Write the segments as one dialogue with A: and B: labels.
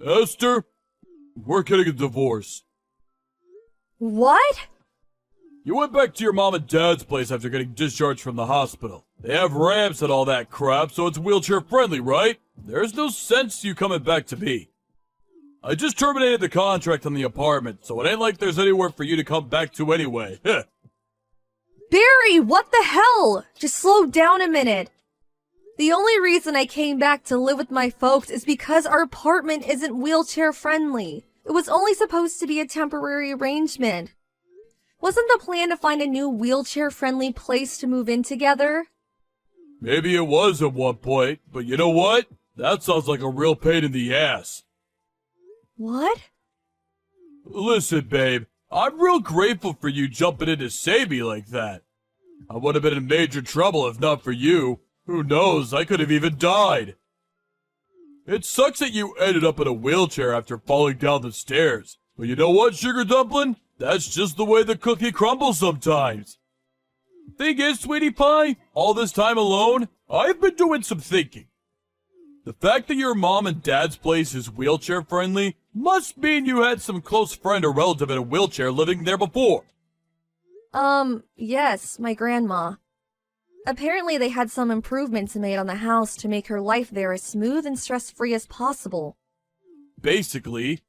A: Esther, we're getting a divorce.
B: What?
A: You went back to your mom and dad's place after getting discharged from the hospital. They have ramps and all that crap, so it's wheelchair friendly, right? There's no sense you coming back to me. I just terminated the contract on the apartment, so it ain't like there's anywhere for you to come back to anyway.
B: Barry, what the hell? Just slow down a minute. The only reason I came back to live with my folks is because our apartment isn't wheelchair friendly. It was only supposed to be a temporary arrangement. Wasn't the plan to find a new wheelchair-friendly place to move in together?
A: Maybe it was at one point, but you know what? That sounds like a real pain in the ass.
B: What?
A: Listen, babe, I'm real grateful for you jumping in to save me like that. I would have been in major trouble if not for you. Who knows, I could have even died. It sucks that you ended up in a wheelchair after falling down the stairs. But you know what, Sugar Dumpling? That's just the way the cookie crumbles sometimes. Thing is, Sweetie Pie, all this time alone, I've been doing some thinking. The fact that your mom and dad's place is wheelchair friendly must mean you had some close friend or relative in a wheelchair living there before.
B: Yes, my grandma. Apparently they had some improvements made on the house to make her life there as smooth and stress-free as possible.
A: Basically,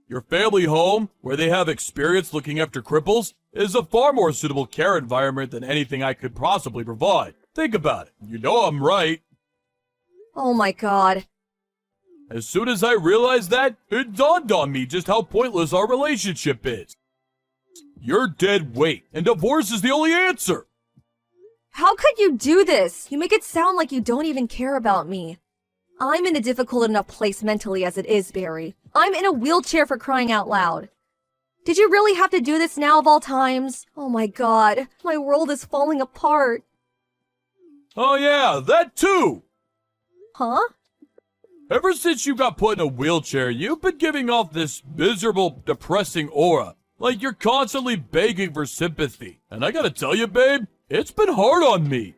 A: your family home, where they have experience looking after cripples, is a far more suitable care environment than anything I could possibly provide. Think about it. You know I'm right.
B: Oh my god.
A: As soon as I realized that, it dawned on me just how pointless our relationship is. You're dead weight, and divorce is the only answer.
B: How could you do this? You make it sound like you don't even care about me. I'm in a difficult enough place mentally as it is, Barry. I'm in a wheelchair for crying out loud. Did you really have to do this now of all times? Oh my god, my world is falling apart.
A: Oh yeah, that too!
B: Huh?
A: Ever since you got put in a wheelchair, you've been giving off this miserable, depressing aura. Like you're constantly begging for sympathy. And I gotta tell you, babe, it's been hard on me.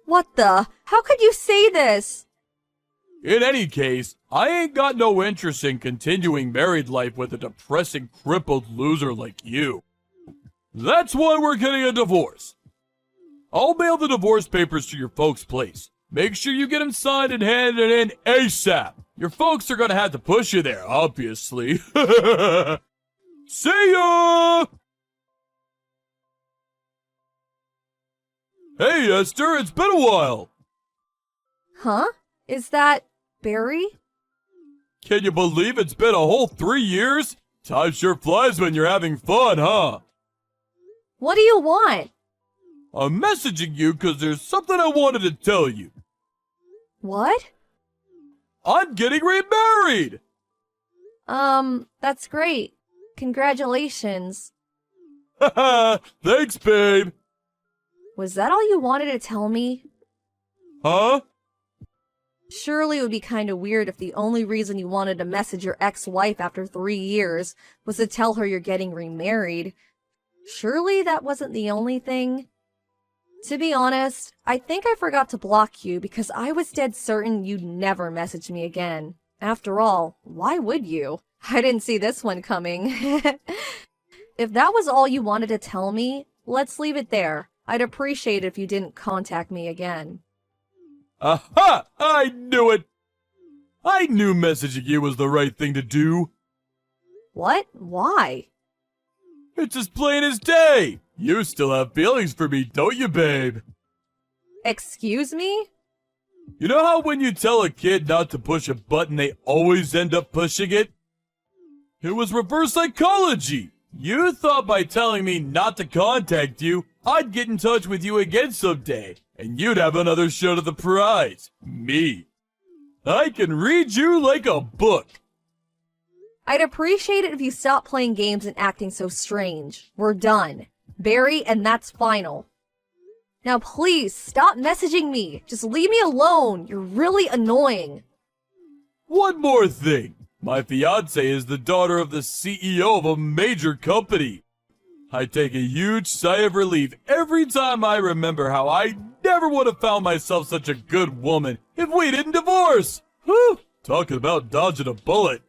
B: What the? How could you say this?
A: In any case, I ain't got no interest in continuing married life with a depressing, crippled loser like you. That's why we're getting a divorce. I'll mail the divorce papers to your folks' place. Make sure you get them signed and handed in ASAP. Your folks are gonna have to push you there, obviously. See ya! Hey, Esther, it's been a while.
B: Huh? Is that Barry?
A: Can you believe it's been a whole 3 years? Time sure flies when you're having fun, huh?
B: What do you want?
A: I'm messaging you because there's something I wanted to tell you.
B: What?
A: I'm getting remarried!
B: That's great. Congratulations.
A: Haha, thanks, babe.
B: Was that all you wanted to tell me?
A: Huh?
B: Surely it would be kind of weird if the only reason you wanted to message your ex-wife after 3 years was to tell her you're getting remarried. Surely that wasn't the only thing? To be honest, I think I forgot to block you because I was dead certain you'd never message me again. After all, why would you? I didn't see this one coming. If that was all you wanted to tell me, let's leave it there. I'd appreciate it if you didn't contact me again.
A: Aha! I knew it! I knew messaging you was the right thing to do.
B: What? Why?
A: It's as plain as day. You still have feelings for me, don't you, babe?
B: Excuse me?
A: You know how when you tell a kid not to push a button, they always end up pushing it? It was reverse psychology. You thought by telling me not to contact you, I'd get in touch with you again someday, and you'd have another shot of the prize. Me. I can read you like a book.
B: I'd appreciate it if you stopped playing games and acting so strange. We're done. Barry, and that's final. Now please, stop messaging me. Just leave me alone. You're really annoying.
A: One more thing. My fiancée is the daughter of the CEO of a major company. I take a huge sigh of relief every time I remember how I never would have found myself such a good woman if we didn't divorce. Whew, Talking about dodging a bullet.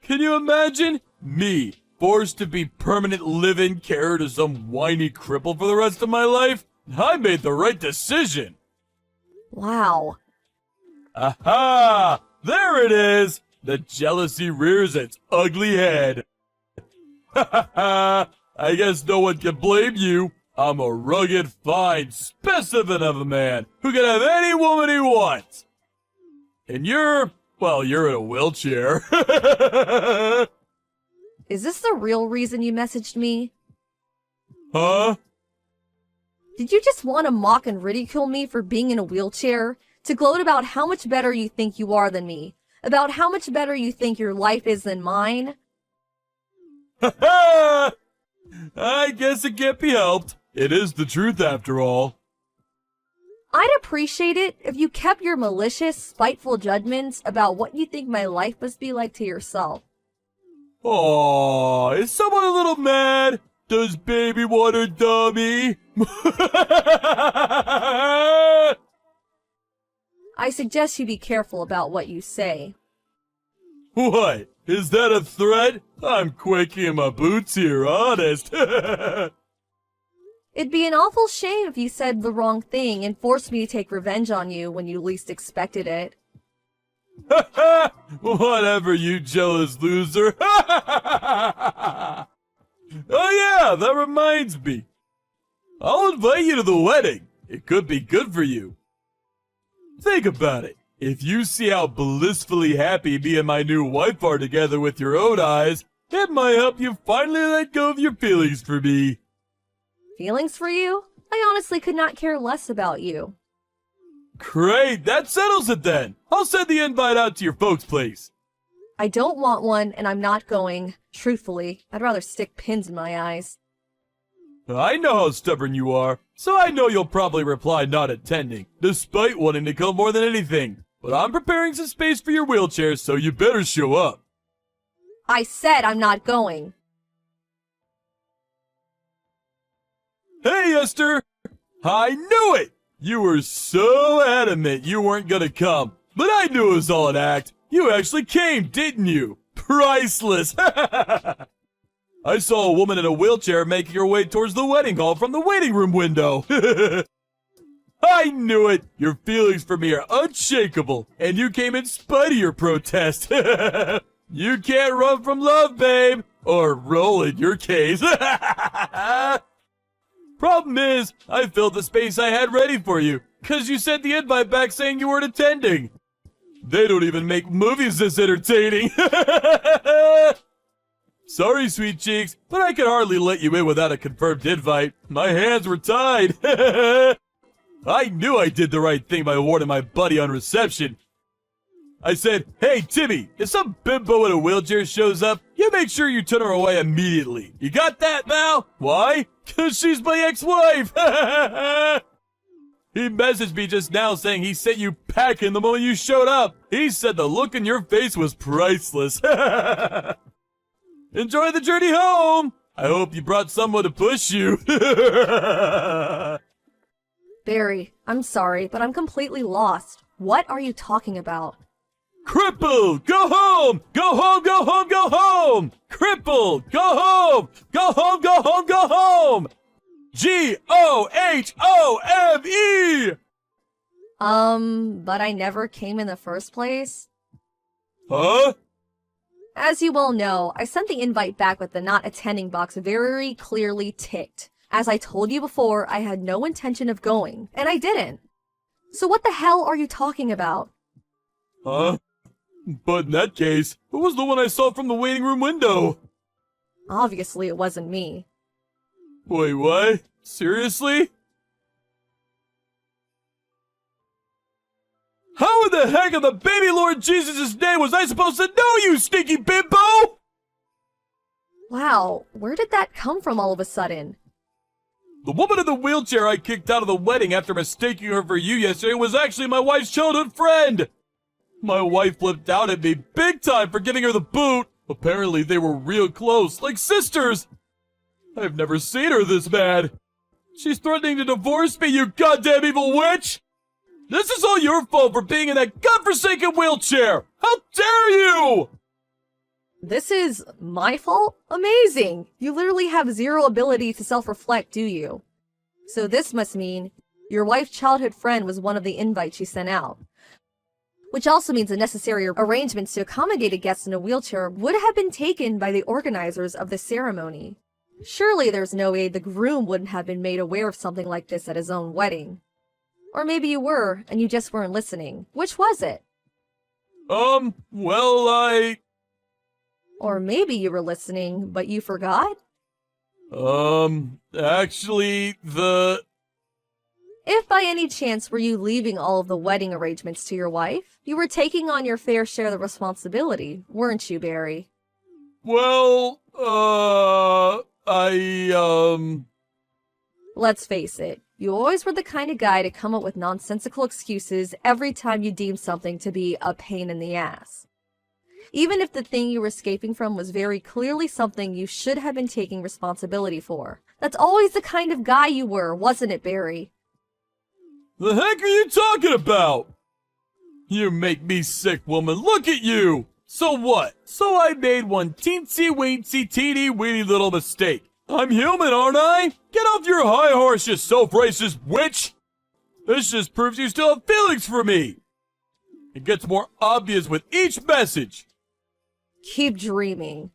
A: Can you imagine me forced to be permanent live-in carer to some whiny cripple for the rest of my life? I made the right decision.
B: Wow.
A: Aha! There it is! The jealousy rears its ugly head. Ha ha ha! I guess no one can blame you. I'm a rugged, fine specimen of a man who can have any woman he wants. And you're in a wheelchair.
B: Is this the real reason you messaged me?
A: Huh?
B: Did you just want to mock and ridicule me for being in a wheelchair? To gloat about how much better you think you are than me? About how much better you think your life is than mine?
A: Ha ha! I guess it can't be helped. It is the truth after all.
B: I'd appreciate it if you kept your malicious, spiteful judgments about what you think my life must be like to yourself.
A: Aww, is someone a little mad? Does baby want her dummy?
B: I suggest you be careful about what you say.
A: What? Is that a threat? I'm quaking in my boots here, honest.
B: It'd be an awful shame if you said the wrong thing and forced me to take revenge on you when you least expected it.
A: Whatever, you jealous loser. Oh yeah, that reminds me. I'll invite you to the wedding. It could be good for you. Think about it. If you see how blissfully happy me and my new wife are together with your own eyes, it might help you finally let go of your feelings for me.
B: Feelings for you? I honestly could not care less about you.
A: Great, that settles it then. I'll send the invite out to your folks' place.
B: I don't want one, and I'm not going. Truthfully, I'd rather stick pins in my eyes.
A: I know how stubborn you are, so I know you'll probably reply not attending, despite wanting to come more than anything. But I'm preparing some space for your wheelchair, so you better show up.
B: I said I'm not going.
A: Hey, Esther! I knew it! You were so adamant you weren't gonna come, but I knew it was all an act. You actually came, didn't you? Priceless! I saw a woman in a wheelchair making her way towards the wedding hall from the waiting room window. I knew it! Your feelings for me are unshakable, and you came in spite of your protest. You can't run from love, babe! Or roll in your case. Problem is, I filled the space I had ready for you, 'cause you sent the invite back saying you weren't attending. They don't even make movies this entertaining. Sorry, sweet cheeks, but I could hardly let you in without a confirmed invite. My hands were tied. I knew I did the right thing by warning my buddy on reception. I said, hey, Timmy, if some bimbo in a wheelchair shows up, you make sure you turn her away immediately. You got that, Mal? Why? 'Cause she's my ex-wife. He messaged me just now saying he sent you packing the moment you showed up. He said the look in your face was priceless. Enjoy the journey home. I hope you brought someone to push you.
B: Barry, I'm sorry, but I'm completely lost. What are you talking about?
A: Cripple, go home! Go home, go home, go home! Cripple, go home! Go home, go home, go home! G-O-H-O-M-E!
B: But I never came in the first place?
A: Huh?
B: As you well know, I sent the invite back with the not attending box very clearly ticked. As I told you before, I had no intention of going, and I didn't. So what the hell are you talking about?
A: Huh? But in that case, who was the one I saw from the waiting room window?
B: Obviously, it wasn't me.
A: Wait, what? Seriously? How in the heck in the baby Lord Jesus' name was I supposed to know, you stinky bimbo?
B: Wow, where did that come from all of a sudden?
A: The woman in the wheelchair I kicked out of the wedding after mistaking her for you yesterday was actually my wife's childhood friend. My wife flipped out at me big time for giving her the boot. Apparently they were real close, like sisters. I've never seen her this mad. She's threatening to divorce me, you goddamn evil witch! This is all your fault for being in that godforsaken wheelchair! How dare you!
B: This is my fault? Amazing! You literally have zero ability to self-reflect, do you? So this must mean your wife's childhood friend was one of the invites you sent out. Which also means the necessary arrangements to accommodate a guest in a wheelchair would have been taken by the organizers of the ceremony. Surely there's no way the groom wouldn't have been made aware of something like this at his own wedding. Or maybe you were, and you just weren't listening. Which was it?
A: Well,
B: Or maybe you were listening, but you forgot?
A: Actually,
B: If by any chance were you leaving all of the wedding arrangements to your wife, you were taking on your fair share of the responsibility, weren't you, Barry?
A: well,
B: Let's face it, you always were the kind of guy to come up with nonsensical excuses every time you deemed something to be a pain in the ass. Even if the thing you were escaping from was very clearly something you should have been taking responsibility for. That's always the kind of guy you were, wasn't it, Barry?
A: The heck are you talking about? You make me sick, woman. Look at you! So what? So I made one teensy-weensy, teeny-weeny little mistake. I'm human, aren't I? Get off your high horse, you self-racist witch! This just proves you still have feelings for me. It gets more obvious with each message.
B: Keep dreaming.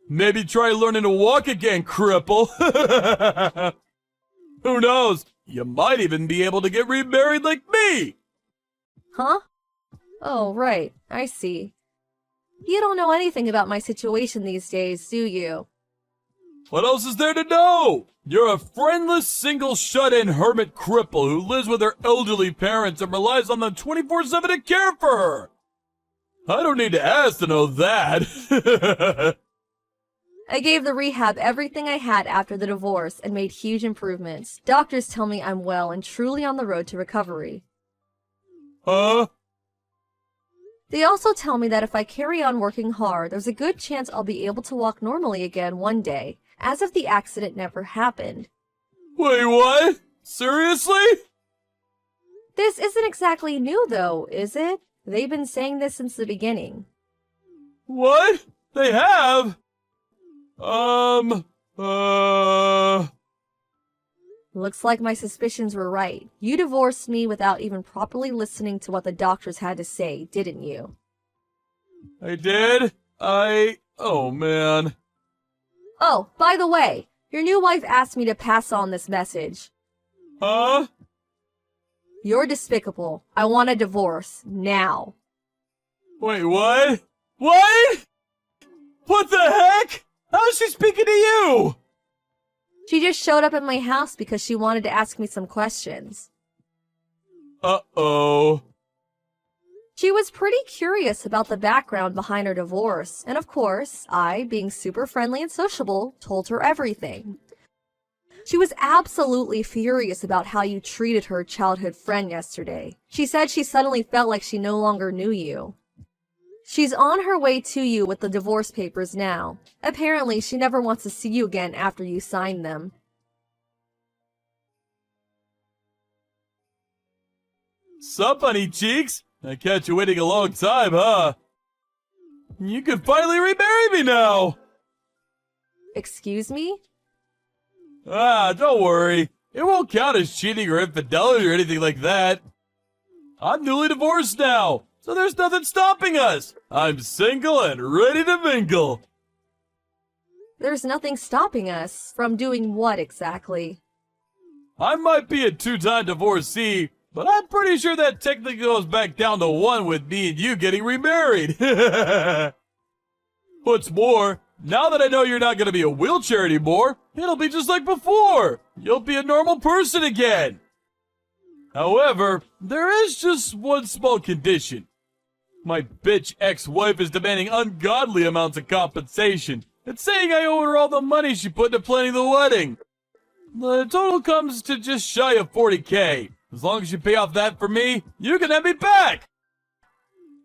A: Maybe try learning to walk again, cripple. Who knows? You might even be able to get remarried like me.
B: Huh? Oh, right. I see. You don't know anything about my situation these days, do you?
A: What else is there to know? You're a friendless, single, shut-in hermit cripple who lives with her elderly parents and relies on them 24/7 to care for her. I don't need to ask to know that.
B: I gave the rehab everything I had after the divorce and made huge improvements. Doctors tell me I'm well and truly on the road to recovery.
A: Huh?
B: They also tell me that if I carry on working hard, there's a good chance I'll be able to walk normally again one day, as if the accident never happened.
A: Wait, what? Seriously?
B: This isn't exactly new though, is it? They've been saying this since the beginning.
A: What? They have?
B: Looks like my suspicions were right. You divorced me without even properly listening to what the doctors had to say, didn't you?
A: I did? Oh man.
B: Oh, by the way, your new wife asked me to pass on this message.
A: Huh?
B: You're despicable. I want a divorce. Now.
A: Wait, what? What? What the heck? How is she speaking to you?
B: She just showed up at my house because she wanted to ask me some questions.
A: Uh-oh.
B: She was pretty curious about the background behind her divorce, and of course, I, being super friendly and sociable, told her everything. She was absolutely furious about how you treated her childhood friend yesterday. She said she suddenly felt like she no longer knew you. She's on her way to you with the divorce papers now. Apparently, she never wants to see you again after you sign them.
A: Sup, honey cheeks? I catch you waiting a long time, huh? You can finally remarry me now!
B: Excuse me?
A: Don't worry. It won't count as cheating or infidelity or anything like that. I'm newly divorced now, so there's nothing stopping us. I'm single and ready to mingle.
B: There's nothing stopping us from doing what exactly?
A: I might be a two-time divorcee, but I'm pretty sure that technically goes back down to one with me and you getting remarried. What's more, now that I know you're not going to be a wheelchair anymore, it'll be just like before. You'll be a normal person again. However, there is just one small condition. My bitch ex-wife is demanding ungodly amounts of compensation and saying I owe her all the money she put into planning the wedding. The total comes to just shy of 40K. As long as you pay off that for me, you can have me back.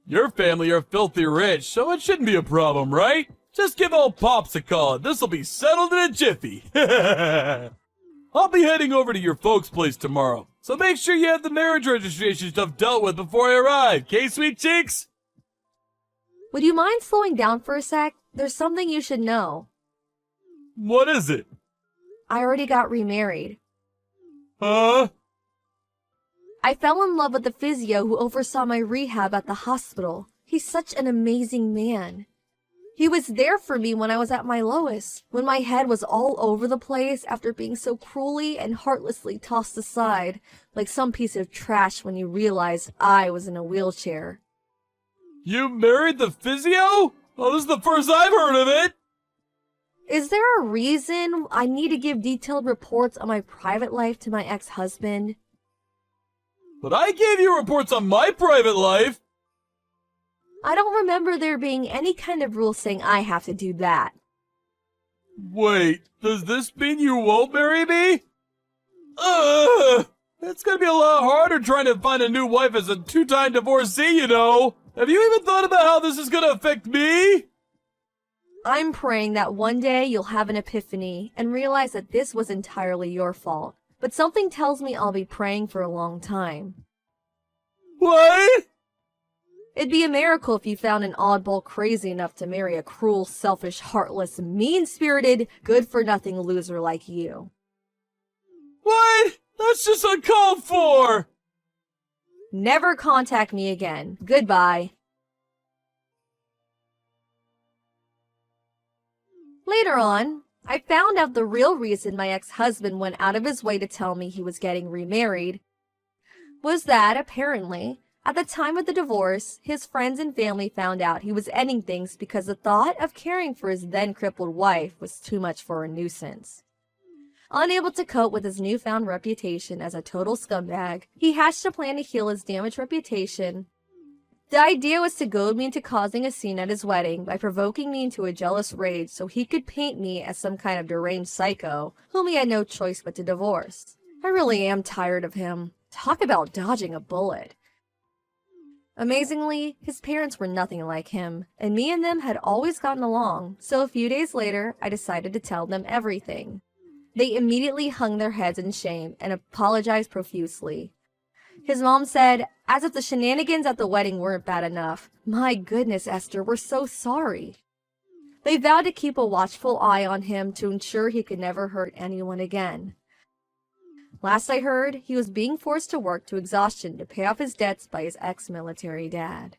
A: Your family are filthy rich, so it shouldn't be a problem, right? Just give old Pops a call and this'll be settled in a jiffy. I'll be heading over to your folks' place tomorrow, so make sure you have the marriage registration stuff dealt with before I arrive, okay, sweet cheeks?
B: Would you mind slowing down for a sec? There's something you should know.
A: What is it?
B: I already got remarried.
A: Huh?
B: I fell in love with the physio who oversaw my rehab at the hospital. He's such an amazing man. He was there for me when I was at my lowest, when my head was all over the place after being so cruelly and heartlessly tossed aside, like some piece of trash when you realized I was in a wheelchair.
A: You married the physio? Oh, this is the first I've heard of it!
B: Is there a reason I need to give detailed reports on my private life to my ex-husband?
A: But I gave you reports on my private life!
B: I don't remember there being any kind of rule saying I have to do that.
A: Wait, does this mean you won't marry me? Ugh! It's gonna be a lot harder trying to find a new wife as a two-time divorcee, you know! Have you even thought about how this is gonna affect me?
B: I'm praying that one day you'll have an epiphany and realize that this was entirely your fault. But something tells me I'll be praying for a long time.
A: What?
B: It'd be a miracle if you found an oddball crazy enough to marry a cruel, selfish, heartless, mean-spirited, good-for-nothing loser like you.
A: What? That's just uncalled for!
B: Never contact me again. Goodbye. Later on, I found out the real reason my ex-husband went out of his way to tell me he was getting remarried was that, apparently, at the time of the divorce, his friends and family found out he was ending things because the thought of caring for his then-crippled wife was too much for a nuisance. Unable to cope with his newfound reputation as a total scumbag, he hatched a plan to heal his damaged reputation. The idea was to goad me into causing a scene at his wedding by provoking me into a jealous rage so he could paint me as some kind of deranged psycho whom he had no choice but to divorce. I really am tired of him. Talk about dodging a bullet. Amazingly, his parents were nothing like him, and me and them had always gotten along, so a few days later, I decided to tell them everything. They immediately hung their heads in shame and apologized profusely. His mom said, as if the shenanigans at the wedding weren't bad enough, "My goodness, Esther, we're so sorry." They vowed to keep a watchful eye on him to ensure he could never hurt anyone again. Last I heard, he was being forced to work to exhaustion to pay off his debts by his ex-military dad.